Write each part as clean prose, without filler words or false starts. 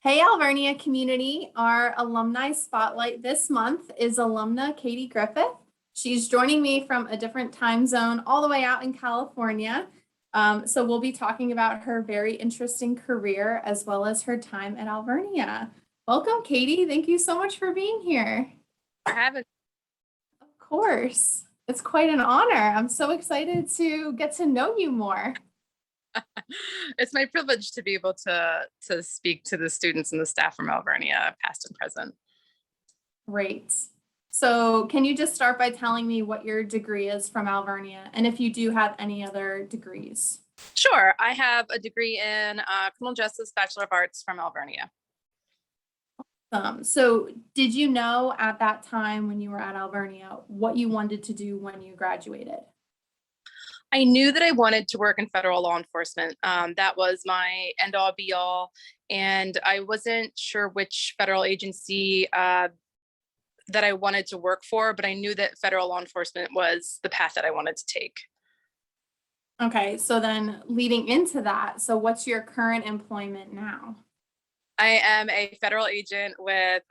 Hey, Alvernia community. Our alumni spotlight this month is alumna Katie Griffith. She's joining me from a different time zone all the way out in California. So we'll be talking about her very interesting career as well as her time at Alvernia. Welcome, Katie. Thank you so much for being here. For having. Of course. It's quite an honor. I'm so excited to get to know you more. It's my privilege to be able to speak to the students and the staff from Alvernia, past and present. Great. So can you just start by telling me what your degree is from Alvernia and if you do have any other degrees? Sure, I have a degree in criminal justice, Bachelor of Arts from Alvernia. So did you know at that time when you were at Alvernia what you wanted to do when you graduated? I knew that I wanted to work in federal law enforcement. That was my end all be all. And I wasn't sure which federal agency that I wanted to work for, but I knew that federal law enforcement was the path that I wanted to take. Okay, so then leading into that, so what's your current employment now? I am a federal agent with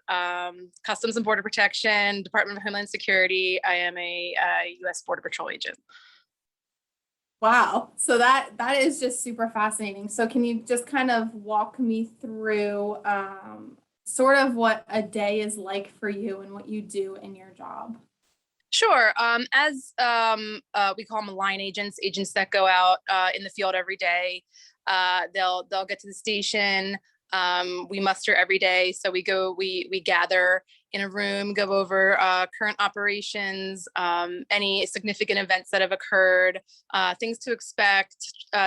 Customs and Border Protection, Department of Homeland Security. I am a U.S. Border Patrol agent. Wow, so that is just super fascinating. So can you just kind of walk me through sort of what a day is like for you and what you do in your job? Sure. As we call them line agents that go out in the field every day. They'll get to the station. We muster every day. So we gather in a room, go over current operations, any significant events that have occurred, things to expect,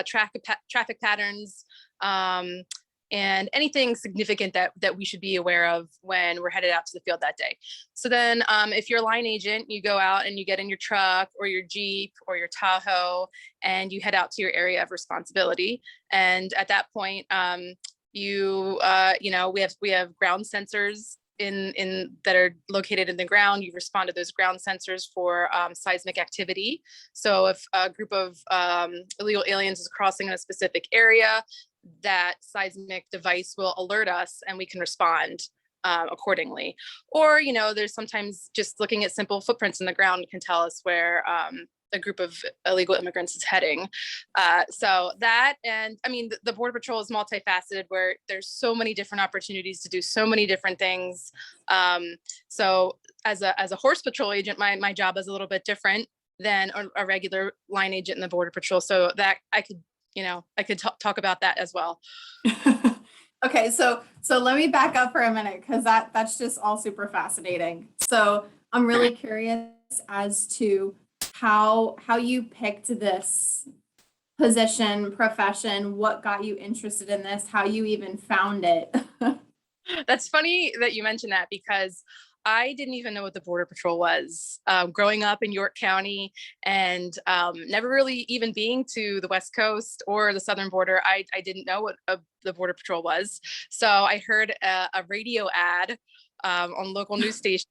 traffic patterns, and anything significant that we should be aware of when we're headed out to the field that day. So then if you're a line agent, you go out and you get in your truck or your Jeep or your Tahoe and you head out to your area of responsibility. And at that point, we have ground sensors in that are located in the ground. You respond to those ground sensors for seismic activity. So if a group of illegal aliens is crossing in a specific area, that seismic device will alert us and we can respond accordingly. Or, there's sometimes just looking at simple footprints in the ground can tell us where a group of illegal immigrants is heading. So that, and I mean, the Border Patrol is multifaceted where there's so many different opportunities to do so many different things. So as a horse patrol agent, my job is a little bit different than a regular line agent in the Border Patrol. So that I could talk about that as well. Okay, so let me back up for a minute because that's just all super fascinating. So I'm really curious as to how you picked this profession, what got you interested in this, how you even found it. That's funny that you mentioned that because I didn't even know what the Border Patrol was growing up in York County and never really even being to the West Coast or the Southern border. I didn't know what the Border Patrol was. So I heard a radio ad on local news station.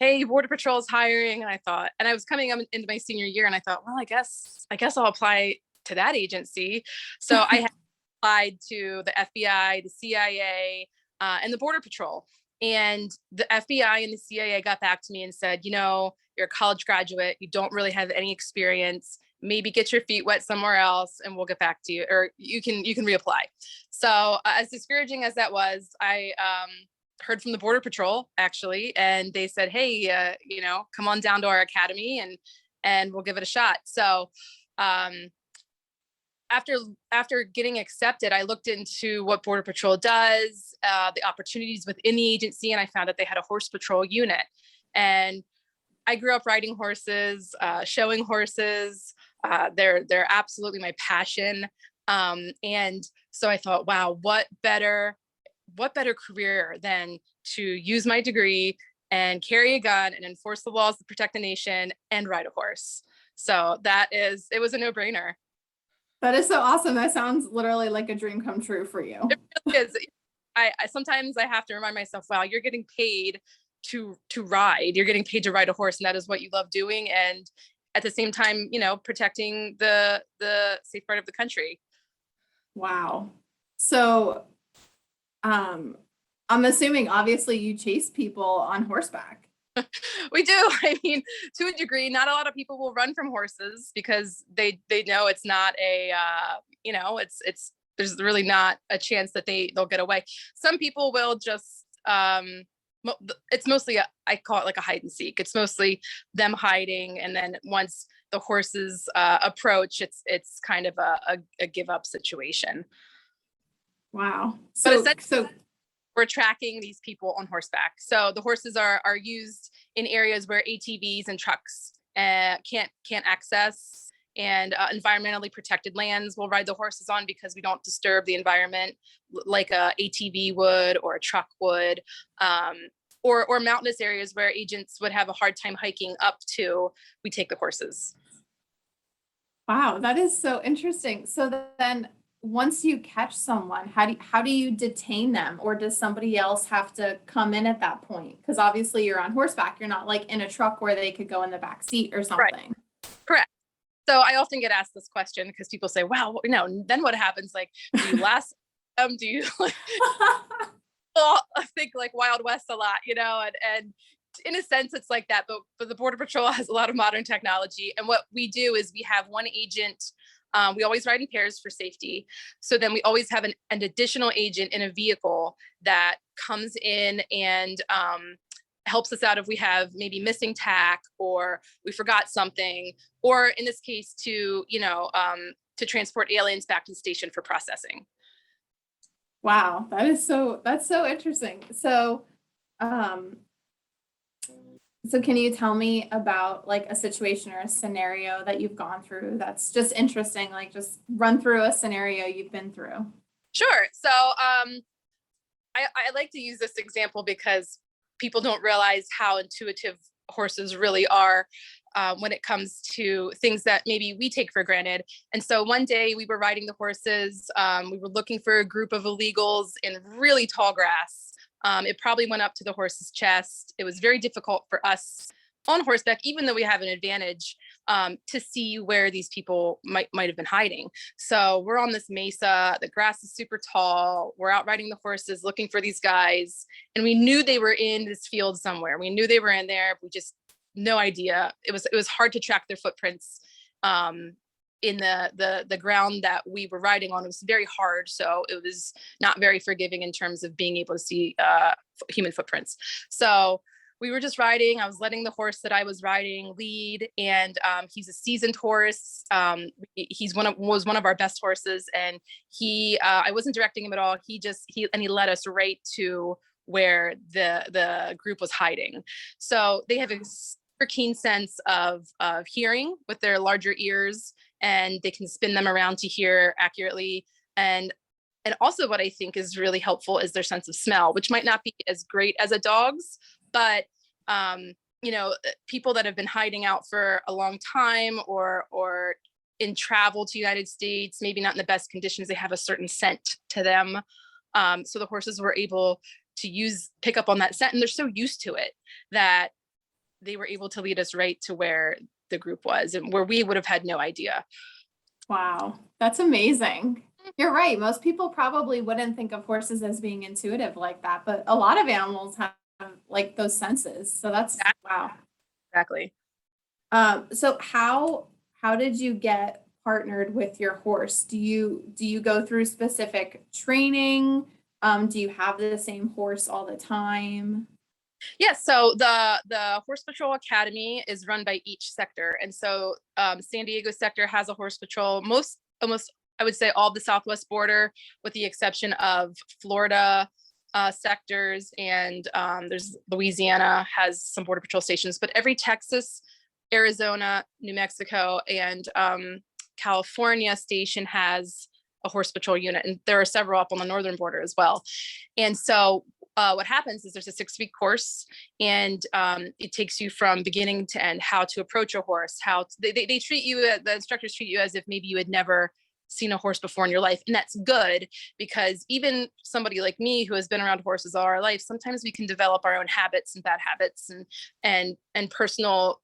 Hey, Border Patrol is hiring. And I was coming up into my senior year and I thought, well, I guess I'll apply to that agency. So I had applied to the FBI, the CIA, and the Border Patrol. And the FBI and the CIA got back to me and said, you're a college graduate. You don't really have any experience. Maybe get your feet wet somewhere else and we'll get back to you, or you can reapply. So as discouraging as that was, I heard from the Border Patrol actually, and they said, hey, come on down to our academy and we'll give it a shot. So after getting accepted, I looked into what Border Patrol does, the opportunities within the agency, and I found that they had a horse patrol unit. And I grew up riding horses, showing horses. They're absolutely my passion. And so I thought, wow, what better career than to use my degree and carry a gun and enforce the laws to protect the nation and ride a horse. So it was a no-brainer. That is so awesome. That sounds literally like a dream come true for you. It really is. I sometimes I have to remind myself, wow, you're getting paid to ride. You're getting paid to ride a horse, and that is what you love doing. And at the same time, protecting the safe part of the country. Wow. So I'm assuming obviously you chase people on horseback. We do. I mean, to a degree, not a lot of people will run from horses because they know it's not a it's there's really not a chance that they'll get away. Some people will just it's mostly I call it like a hide and seek. It's mostly them hiding, and then once the horses approach, it's kind of a give up situation. Wow. But So we're tracking these people on horseback. So the horses are used in areas where ATVs and trucks can't access, and environmentally protected lands we'll ride the horses on because we don't disturb the environment like a ATV would or a truck would, or mountainous areas where agents would have a hard time hiking up to. We take the horses. wow, that is so interesting. So then once you catch someone, how do you detain them, or does somebody else have to come in at that point? Because obviously you're on horseback, you're not like in a truck where they could go in the back seat or something. Right. Correct. So I often get asked this question because people say, "Well, then what happens? Like, do you last them? Do you like?" Well, I think like Wild West a lot, and in a sense it's like that, but the Border Patrol has a lot of modern technology, and what we do is we have one agent. We always ride in pairs for safety. So then we always have an additional agent in a vehicle that comes in and helps us out if we have maybe missing tack or we forgot something, or in this case to transport aliens back to the station for processing. Wow, that's so interesting. So can you tell me about like a situation or a scenario that you've gone through that's just interesting? Like just run through a scenario you've been through. Sure. So I like to use this example because people don't realize how intuitive horses really are when it comes to things that maybe we take for granted. And so one day we were riding the horses. We were looking for a group of illegals in really tall grass. It probably went up to the horse's chest. It was very difficult for us on horseback, even though we have an advantage, to see where these people might have been hiding. So we're on this mesa, the grass is super tall. We're out riding the horses, looking for these guys. And we knew they were in this field somewhere. We knew they were in there. We just, no idea. It was hard to track their footprints. In the ground that we were riding on, it was very hard. So it was not very forgiving in terms of being able to see human footprints. So we were just riding. I was letting the horse that I was riding lead, and he's a seasoned horse. Was one of our best horses, and I wasn't directing him at all. He led us right to where the group was hiding. So they have a super keen sense of hearing with their larger ears, and they can spin them around to hear accurately. And also what I think is really helpful is their sense of smell, which might not be as great as a dog's, but people that have been hiding out for a long time or in travel to United States, maybe not in the best conditions, they have a certain scent to them. So the horses were able to pick up on that scent, and they're so used to it that they were able to lead us right to where the group was and where we would have had no idea. Wow, that's amazing. You're right. Most people probably wouldn't think of horses as being intuitive like that, but a lot of animals have like those senses. So that's wow. Exactly. So how did you get partnered with your horse? Do you go through specific training? Do you have the same horse all the time? Yeah, so the Horse Patrol Academy is run by each sector. And so San Diego sector has a horse patrol, almost, I would say all the Southwest border, with the exception of Florida sectors. And there's Louisiana has some border patrol stations, but every Texas, Arizona, New Mexico, and California station has a horse patrol unit. And there are several up on the northern border as well. And so what happens is there's a 6-week course, and it takes you from beginning to end, how to approach a horse, they treat you, the instructors treat you as if maybe you had never seen a horse before in your life. And that's good, because even somebody like me who has been around horses all our life, sometimes we can develop our own habits and bad habits and personal,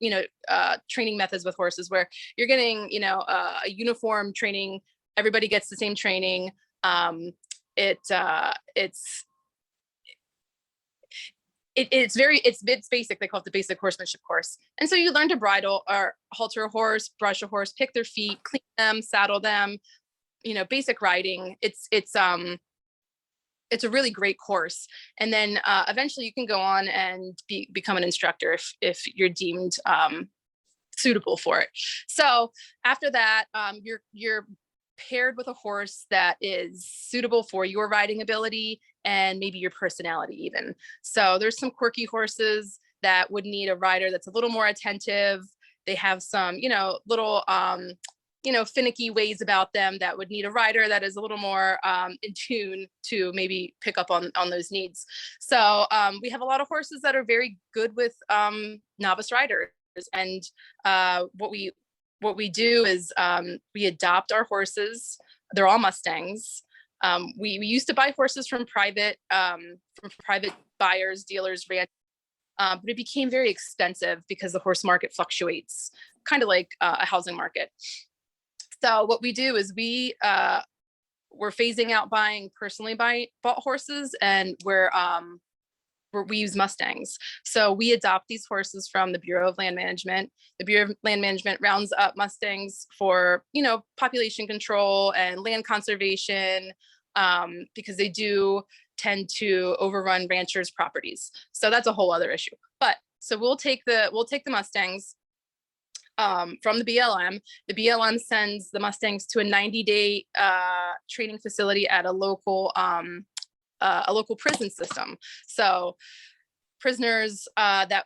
training methods with horses where you're getting, a uniform training. Everybody gets the same training. It's it's basic. They call it the basic horsemanship course. And so you learn to bridle or halter a horse, brush a horse, pick their feet, clean them, saddle them, basic riding. It's a really great course. And then eventually you can go on and become an instructor if you're deemed suitable for it. So after that, you're paired with a horse that is suitable for your riding ability and maybe your personality even. So there's some quirky horses that would need a rider that's a little more attentive. They have some, little, finicky ways about them that would need a rider that is a little more in tune to maybe pick up on those needs. So we have a lot of horses that are very good with novice riders. And what we do is we adopt our horses. They're all Mustangs. We used to buy horses from private buyers, dealers, ranch, but it became very expensive because the horse market fluctuates, kind of like a housing market. So what we do is we're phasing out buying personally bought horses, and we use Mustangs. So we adopt these horses from the Bureau of Land Management. The Bureau of Land Management rounds up Mustangs for, population control and land conservation, because they do tend to overrun ranchers' properties. So that's a whole other issue. But so we'll take the Mustangs from the BLM. The BLM sends the Mustangs to a 90-day training facility at a local prison system. So prisoners that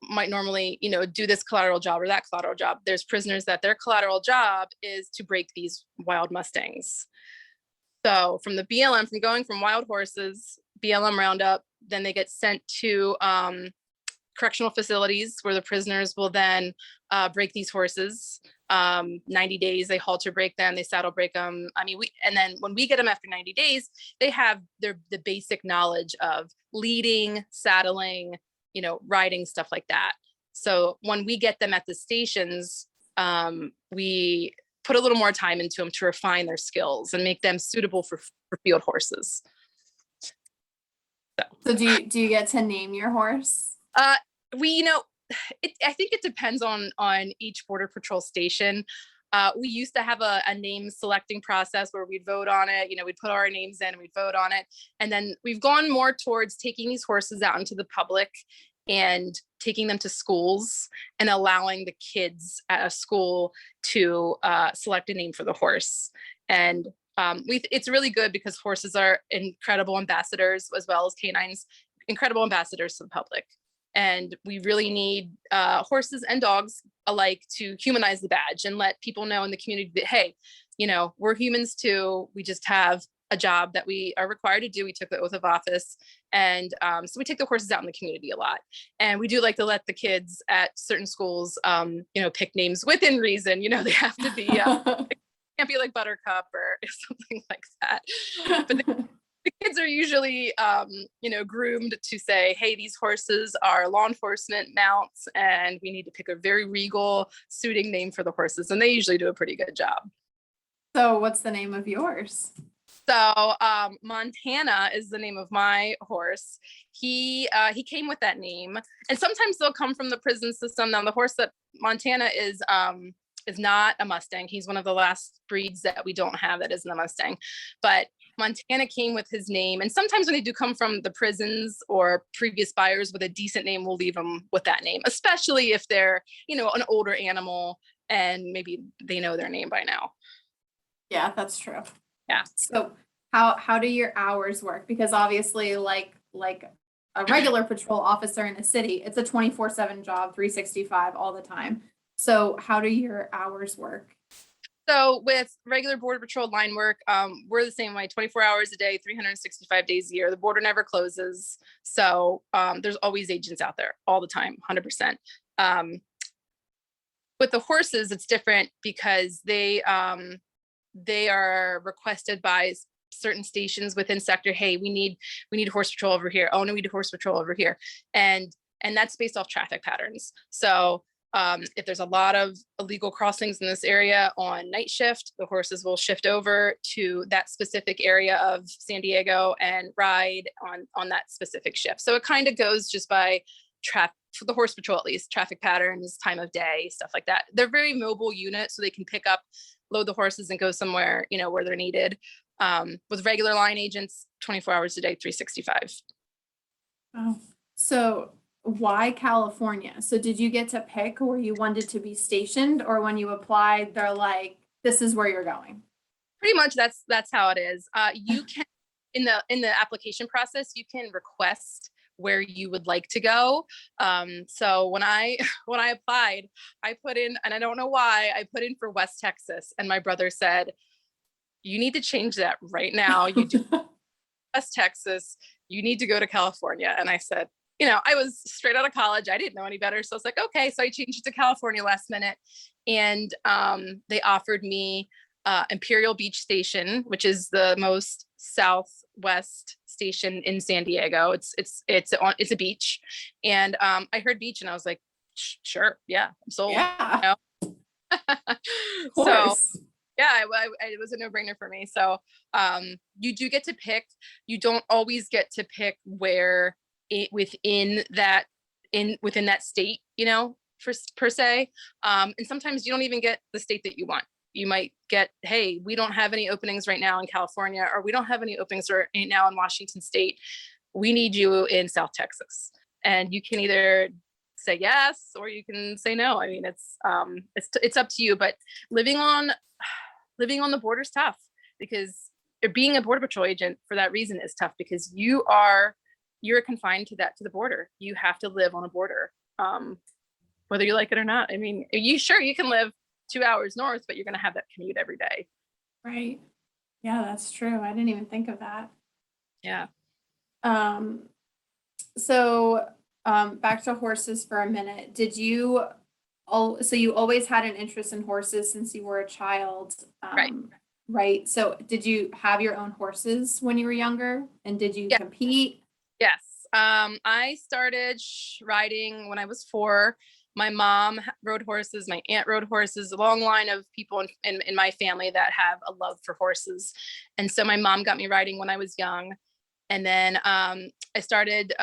might normally do this collateral job or that collateral job, there's prisoners that their collateral job is to break these wild Mustangs. So from the BLM, from going from wild horses, BLM roundup, then they get sent to correctional facilities where the prisoners will then break these horses. 90 days, they halter break them, they saddle break them. And then when we get them after 90 days, they have the basic knowledge of leading, saddling, riding, stuff like that. So when we get them at the stations, we put a little more time into them to refine their skills and make them suitable for field horses. So do you get to name your horse? I think it depends on each Border Patrol station. We used to have a name selecting process where we'd vote on it. We'd put our names in and we'd vote on it. And then we've gone more towards taking these horses out into the public and taking them to schools and allowing the kids at a school to select a name for the horse. And it's really good because horses are incredible ambassadors, as well as canines, incredible ambassadors to the public. And we really need horses and dogs alike to humanize the badge and let people know in the community that, hey, we're humans too. We just have a job that we are required to do. We took the oath of office. And so we take the horses out in the community a lot. And we do like to let the kids at certain schools, pick names within reason. They have to be, can't be like Buttercup or something like that. But the kids are usually, groomed to say, hey, these horses are law enforcement mounts, and we need to pick a very regal suiting name for the horses. And they usually do a pretty good job. So what's the name of yours? So Montana is the name of my horse. He came with that name, and sometimes they'll come from the prison system. Now the horse that Montana is not a Mustang. He's one of the last breeds that we don't have that isn't a Mustang, but Montana came with his name. And sometimes when they do come from the prisons or previous buyers with a decent name, we'll leave them with that name, especially if they're, an older animal and maybe they know their name by now. Yeah, that's true. Yeah. So how do your hours work? Because obviously like a regular patrol officer in a city, it's a 24/7 job, 365 all the time. So how do your hours work? So with regular Border Patrol line work, we're the same way, 24 hours a day, 365 days a year. The border never closes. So there's always agents out there all the time, 100%. With the horses, it's different because they are requested by certain stations within sector. Hey, we need horse patrol over here. Oh no, we need horse patrol over here. And that's based off traffic patterns. So If there's a lot of illegal crossings in this area on night shift, the horses will shift over to that specific area of San Diego and ride on that specific shift. So it kind of goes just by traffic, for the horse patrol, at least traffic patterns, time of day, stuff like that. They're very mobile units, so they can pick up, load the horses and go somewhere, where they're needed. With regular line agents, 24 hours a day, 365. Oh, so why California? So did you get to pick where you wanted to be stationed, or when you applied, they're like, this is where you're going? Pretty much that's how it is. You can, in the application process, you can request where you would like to go. So when I applied, I put in, and I don't know why, I put in for West Texas, and my brother said, you need to change that right now. You do West Texas, you need to go to California. And I said, I was straight out of college. I didn't know any better. So I was like, okay. So I changed it to California last minute. And they offered me Imperial Beach Station, which is the most southwest station in San Diego. It's a beach. And I heard beach and I was like, sure. Yeah, I'm sold. Yeah. Of course. So yeah, it was a no-brainer for me. So you do get to pick. You don't always get to pick where within that state, per se. And sometimes you don't even get the state that you want. You might get, hey, we don't have any openings right now in California, or we don't have any openings right now in Washington State. We need you in South Texas. And you can either say yes, or you can say no. I mean, it's up to you, but living on the border is tough, because being a border patrol agent for that reason is tough, because you're confined to the border. You have to live on a border, whether you like it or not. I mean, you can live 2 hours north, but you're going to have that commute every day. Right. Yeah, that's true. I didn't even think of that. Yeah. So back to horses for a minute. So you always had an interest in horses since you were a child, right? So did you have your own horses when you were younger, and did you compete? Yes. I started riding when I was 4. My mom rode horses. My aunt rode horses. A long line of people in my family that have a love for horses. And so my mom got me riding when I was young. And then I started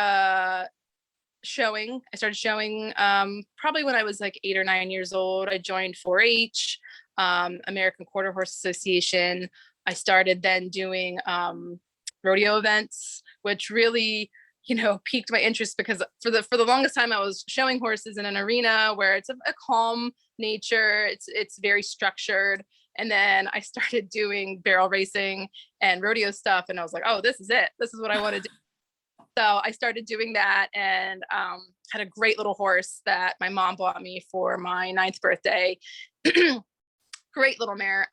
showing. Probably when I was like 8 or 9 years old. I joined 4-H, American Quarter Horse Association. I started then doing rodeo events, which really piqued my interest, because for the longest time I was showing horses in an arena where it's a calm nature. It's very structured. And then I started doing barrel racing and rodeo stuff. And I was like, oh, this is it. This is what I want to do. So I started doing that, and had a great little horse that my mom bought me for my 9th birthday. Great little mare.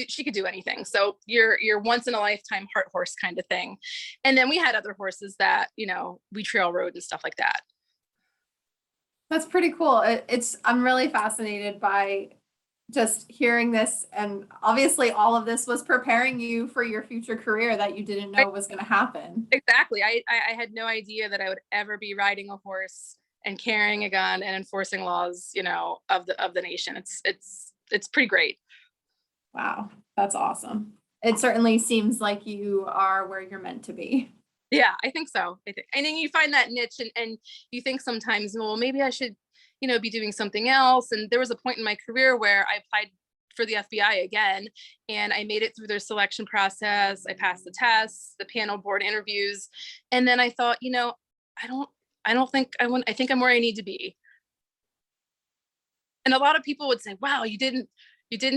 She could do anything. So you're once in a lifetime heart horse kind of thing. And then we had other horses that, we trail rode and stuff like that. That's pretty cool. I'm really fascinated by just hearing this. And obviously all of this was preparing you for your future career that you didn't know was going to happen. Exactly. I had no idea that I would ever be riding a horse and carrying a gun and enforcing laws, of the nation. It's pretty great. Wow, that's awesome. It certainly seems like you are where you're meant to be. Yeah, I think so. And then you find that niche, and you think sometimes, well, maybe I should, be doing something else. And there was a point in my career where I applied for the FBI again, and I made it through their selection process. I passed the tests, the panel board interviews. And then I thought, I don't think I want, I think I'm where I need to be. And a lot of people would say, wow, you didn't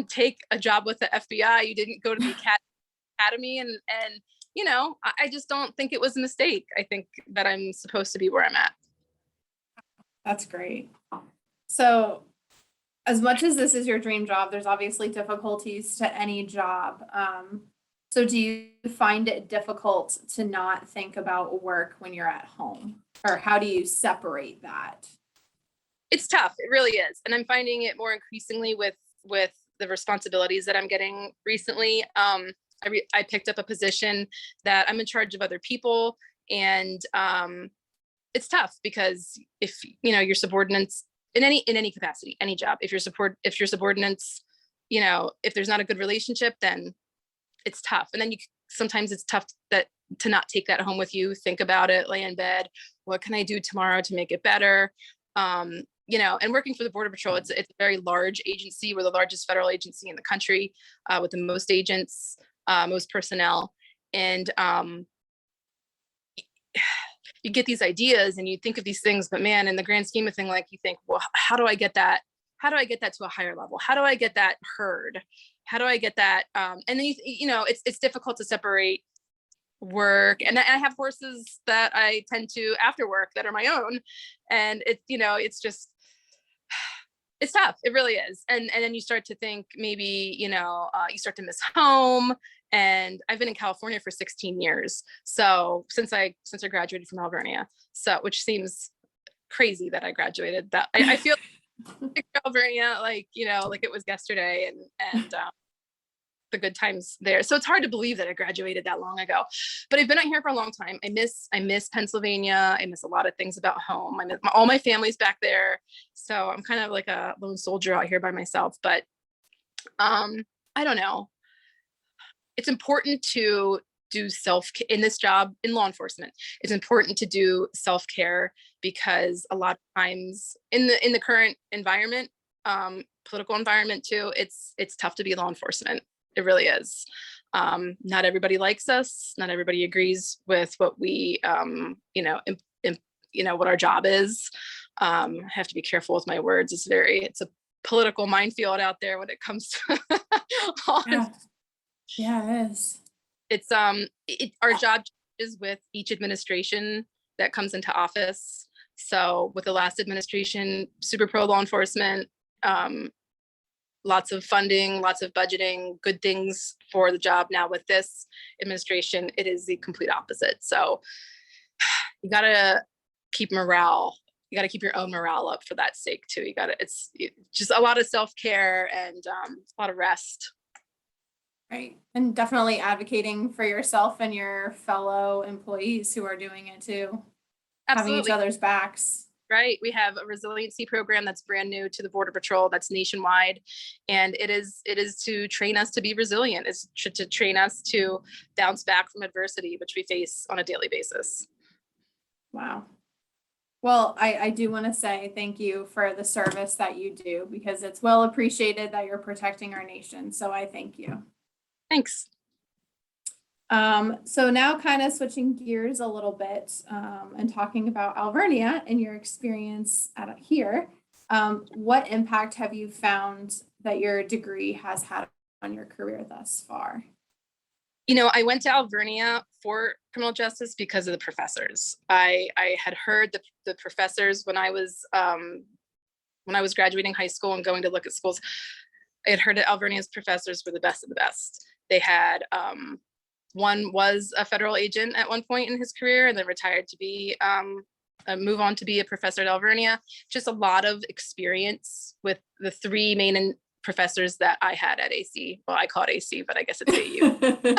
take a job with the FBI. You didn't go to the academy. And I just don't think it was a mistake. I think that I'm supposed to be where I'm at. That's great. So as much as this is your dream job, there's obviously difficulties to any job. So do you find it difficult to not think about work when you're at home? Or how do you separate that? It's tough. It really is. And I'm finding it more increasingly with the responsibilities that I'm getting recently. I picked up a position that I'm in charge of other people, and it's tough because if your subordinates in any capacity, any job. If your subordinates, if there's not a good relationship, then it's tough. And then sometimes it's tough to not take that home with you, think about it, lay in bed. What can I do tomorrow to make it better? And working for the Border Patrol, it's a very large agency. We're the largest federal agency in the country, with the most agents, most personnel. And you get these ideas and you think of these things, but man, in the grand scheme of things, like you think, well, how do I get that? How do I get that to a higher level? How do I get that heard? How do I get that? And then, it's difficult to separate work. And I have horses that I tend to after work that are my own. And it's just, it's tough. It really is. And then you start to think maybe, you start to miss home. And I've been in California for 16 years. So since I graduated from Alvernia, which seems crazy that I graduated that. I feel like Alvernia, like it was yesterday, and the good times there. So it's hard to believe that I graduated that long ago, but I've been out here for a long time. I miss Pennsylvania. I miss a lot of things about home. I miss all my family's back there. So I'm kind of like a lone soldier out here by myself, but I don't know. It's important to do in this job in law enforcement. It's important to do self-care, because a lot of times in the current environment, political environment too, it's tough to be law enforcement. It really is. Not everybody likes us. Not everybody agrees with what we, what our job is. I have to be careful with my words. It's a political minefield out there when it comes to Yeah, it is. It's our job is with each administration that comes into office. So with the last administration, super pro law enforcement, lots of funding, lots of budgeting, good things for the job. Now with this administration, it is the complete opposite. So you gotta keep morale. You gotta keep your own morale up for that sake too. It's just a lot of self-care and a lot of rest. Right. And definitely advocating for yourself and your fellow employees who are doing it too. Absolutely. Having each other's backs. Right. We have a resiliency program that's brand new to the Border Patrol, that's nationwide. And it is to train us to be resilient. It's to train us to bounce back from adversity, which we face on a daily basis. Wow. Well, I do want to say thank you for the service that you do, because it's well appreciated that you're protecting our nation. So I thank you. Thanks. So now kind of switching gears a little bit and talking about Alvernia and your experience here. What impact have you found that your degree has had on your career thus far? I went to Alvernia for criminal justice because of the professors. I had heard the professors when I was graduating high school and going to look at schools. I had heard that Alvernia's professors were the best of the best. They had one was a federal agent at one point in his career and then retired to move on to be a professor at Alvernia. Just a lot of experience with the three main professors that I had at AC. Well, I call it AC, but I guess it's AU.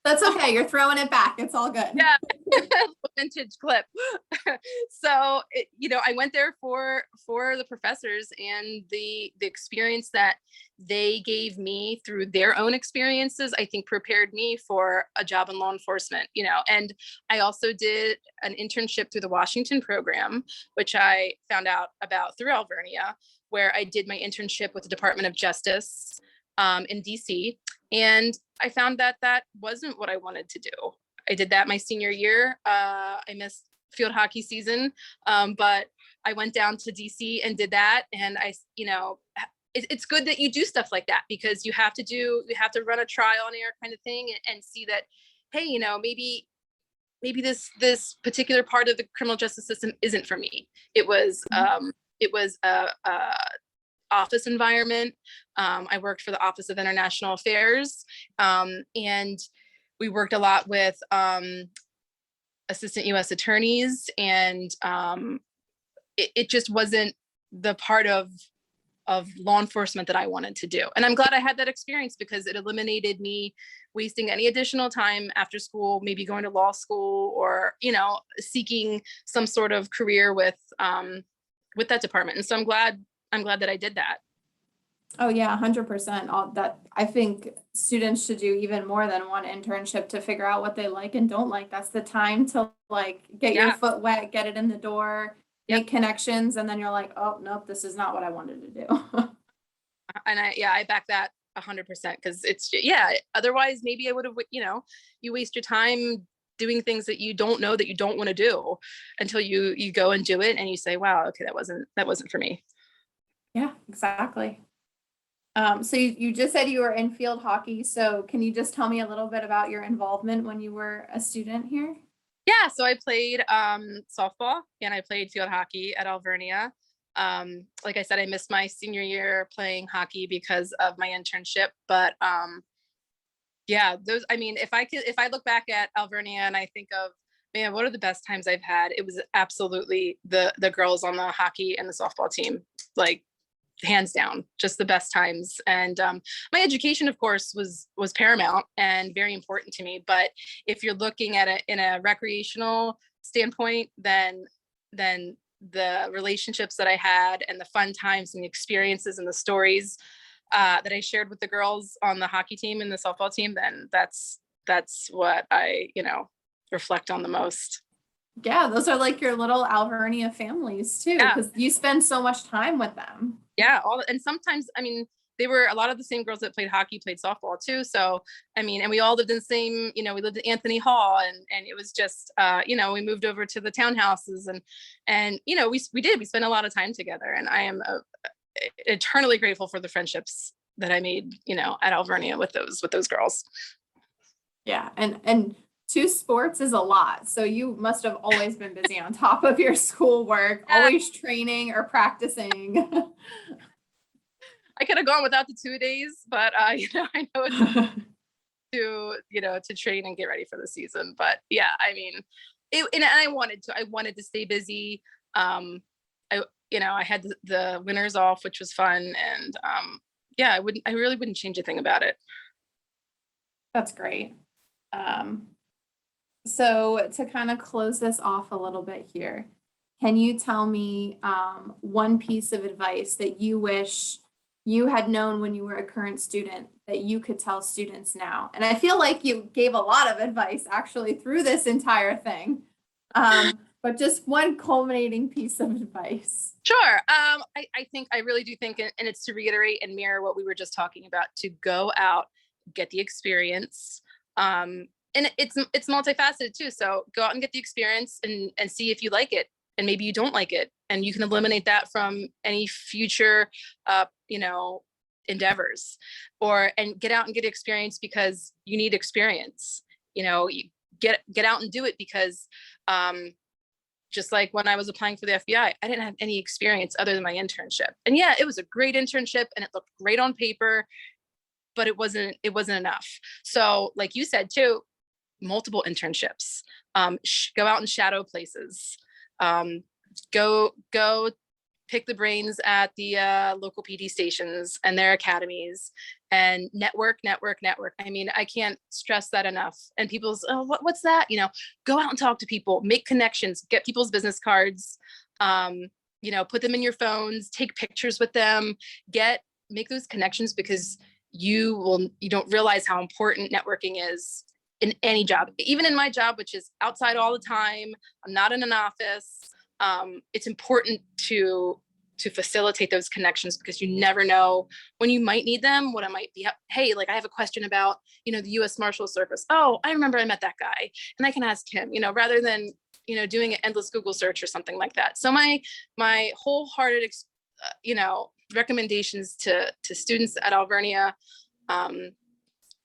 That's okay. You're throwing it back. It's all good. Yeah. Vintage clip. So, I went there for the professors and the experience that they gave me through their own experiences, I think prepared me for a job in law enforcement, and I also did an internship through the Washington program, which I found out about through Alvernia, where I did my internship with the Department of Justice in DC. And I found that wasn't what I wanted to do. I did that my senior year. I missed field hockey season, but I went down to DC and did that. And it's good that you do stuff like that, because you have to run a trial and error kind of thing and see that, hey, maybe this particular part of the criminal justice system isn't for me. It was a office environment. I worked for the Office of International Affairs, and we worked a lot with assistant U.S. attorneys, and it just wasn't the part of law enforcement that I wanted to do. And I'm glad I had that experience, because it eliminated me wasting any additional time after school, maybe going to law school or, seeking some sort of career with with that department. And so I'm glad that I did that. Oh yeah, 100%. All that, I think students should do even more than one internship to figure out what they like and don't like. That's the time to like get your Yeah. foot wet, get it in the door, Yep. make connections, and then you're like, oh nope, this is not what I wanted to do. And I back that 100% because it's, yeah, otherwise maybe I would have, you waste your time doing things that you don't know that you don't want to do until you go and do it and you say, wow, okay, that wasn't for me. Yeah, exactly. So you just said you were in field hockey. So can you just tell me a little bit about your involvement when you were a student here? Yeah, so I played softball and I played field hockey at Alvernia. Like I said, I missed my senior year playing hockey because of my internship, but yeah, if I look back at Alvernia and I think of, man, what are the best times I've had? It was absolutely the girls on the hockey and the softball team, like hands down, just the best times. And my education, of course, was paramount and very important to me. But if you're looking at it in a recreational standpoint, then the relationships that I had and the fun times and the experiences and the stories that I shared with the girls on the hockey team and the softball team, then that's what I, reflect on the most. Yeah, those are like your little Alvernia families too, Yeah. because you spend so much time with them. Yeah. And sometimes, they were a lot of the same girls that played hockey, played softball too. So, and we all lived in the same, we lived at Anthony Hall and it was just, we moved over to the townhouses and, we spent a lot of time together and I am eternally grateful for the friendships that I made, at Alvernia with those girls. Yeah. And two sports is a lot. So you must have always been busy on top of your schoolwork, always training or practicing. I could have gone without the 2 days, but I know it's to train and get ready for the season. But yeah, and I wanted to stay busy. I had the winters off, which was fun. And yeah, I really wouldn't change a thing about it. That's great. So to kind of close this off a little bit here, can you tell me one piece of advice that you wish you had known when you were a current student that you could tell students now? And I feel like you gave a lot of advice actually through this entire thing, but just one culminating piece of advice. Sure. I really do think, and it's to reiterate and mirror what we were just talking about, to go out, get the experience. And it's multifaceted too. So go out and get the experience and see if you like it. And maybe you don't like it. And you can eliminate that from any future, endeavors, and get out and get experience because you need experience. You get out and do it because, just like when I was applying for the FBI, I didn't have any experience other than my internship. And yeah, it was a great internship and it looked great on paper, but it wasn't enough. So like you said too, multiple internships, go out and shadow places, go pick the brains at the local PD stations and their academies and network. I can't stress that enough. And people's, oh, what's that? Go out and talk to people, make connections, get people's business cards, put them in your phones, take pictures with them, make those connections because you don't realize how important networking is in any job, even in my job, which is outside all the time. I'm not in an office. It's important to facilitate those connections because you never know when you might need them, what it might be. Hey, like I have a question about, the U.S. Marshal Service. Oh, I remember I met that guy and I can ask him, rather than, doing an endless Google search or something like that. So my wholehearted, recommendations to students at Alvernia,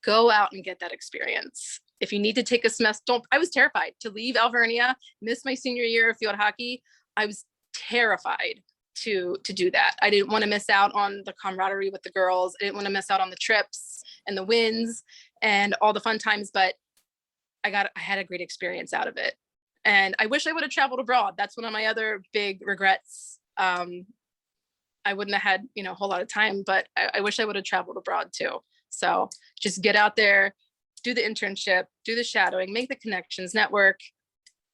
go out and get that experience. If you need to take a semester, I was terrified to leave Alvernia, miss my senior year of field hockey. I was terrified to do that. I didn't want to miss out on the camaraderie with the girls. I didn't want to miss out on the trips and the wins and all the fun times, but I had a great experience out of it. And I wish I would have traveled abroad. That's one of my other big regrets. I wouldn't have had, a whole lot of time, but I wish I would have traveled abroad too. So just get out there, do the internship, do the shadowing, make the connections, network.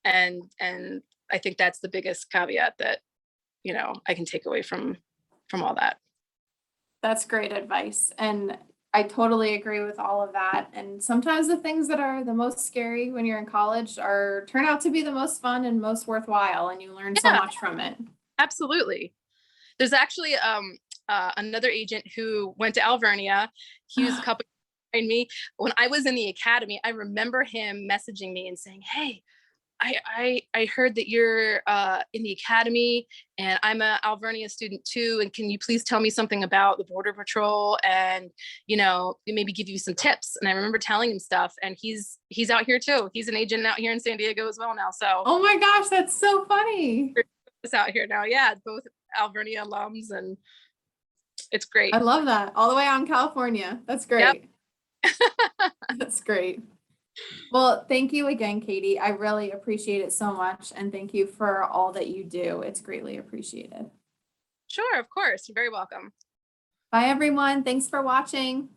And I think that's the biggest caveat that I can take away from all that. That's great advice. And I totally agree with all of that. And sometimes the things that are the most scary when you're in college turn out to be the most fun and most worthwhile, and you learn so Yeah, much from it. absolutely. There's actually another agent who went to Alvernia. He was a couple behind me. When I was in the academy, I remember him messaging me and saying, "Hey, I heard that you're in the academy, and I'm a Alvernia student too. And can you please tell me something about the Border Patrol, and maybe give you some tips?" And I remember telling him stuff, and he's out here too. He's an agent out here in San Diego as well now. So Oh my gosh, that's so funny. it's out here now. Yeah, both Alvernia alums, and it's great. I love that. All the way out in California. That's great. Yep. That's great. Well, thank you again, Katie. I really appreciate it so much. And thank you for all that you do. It's greatly appreciated. Sure, of course. You're very welcome. Bye, everyone. Thanks for watching.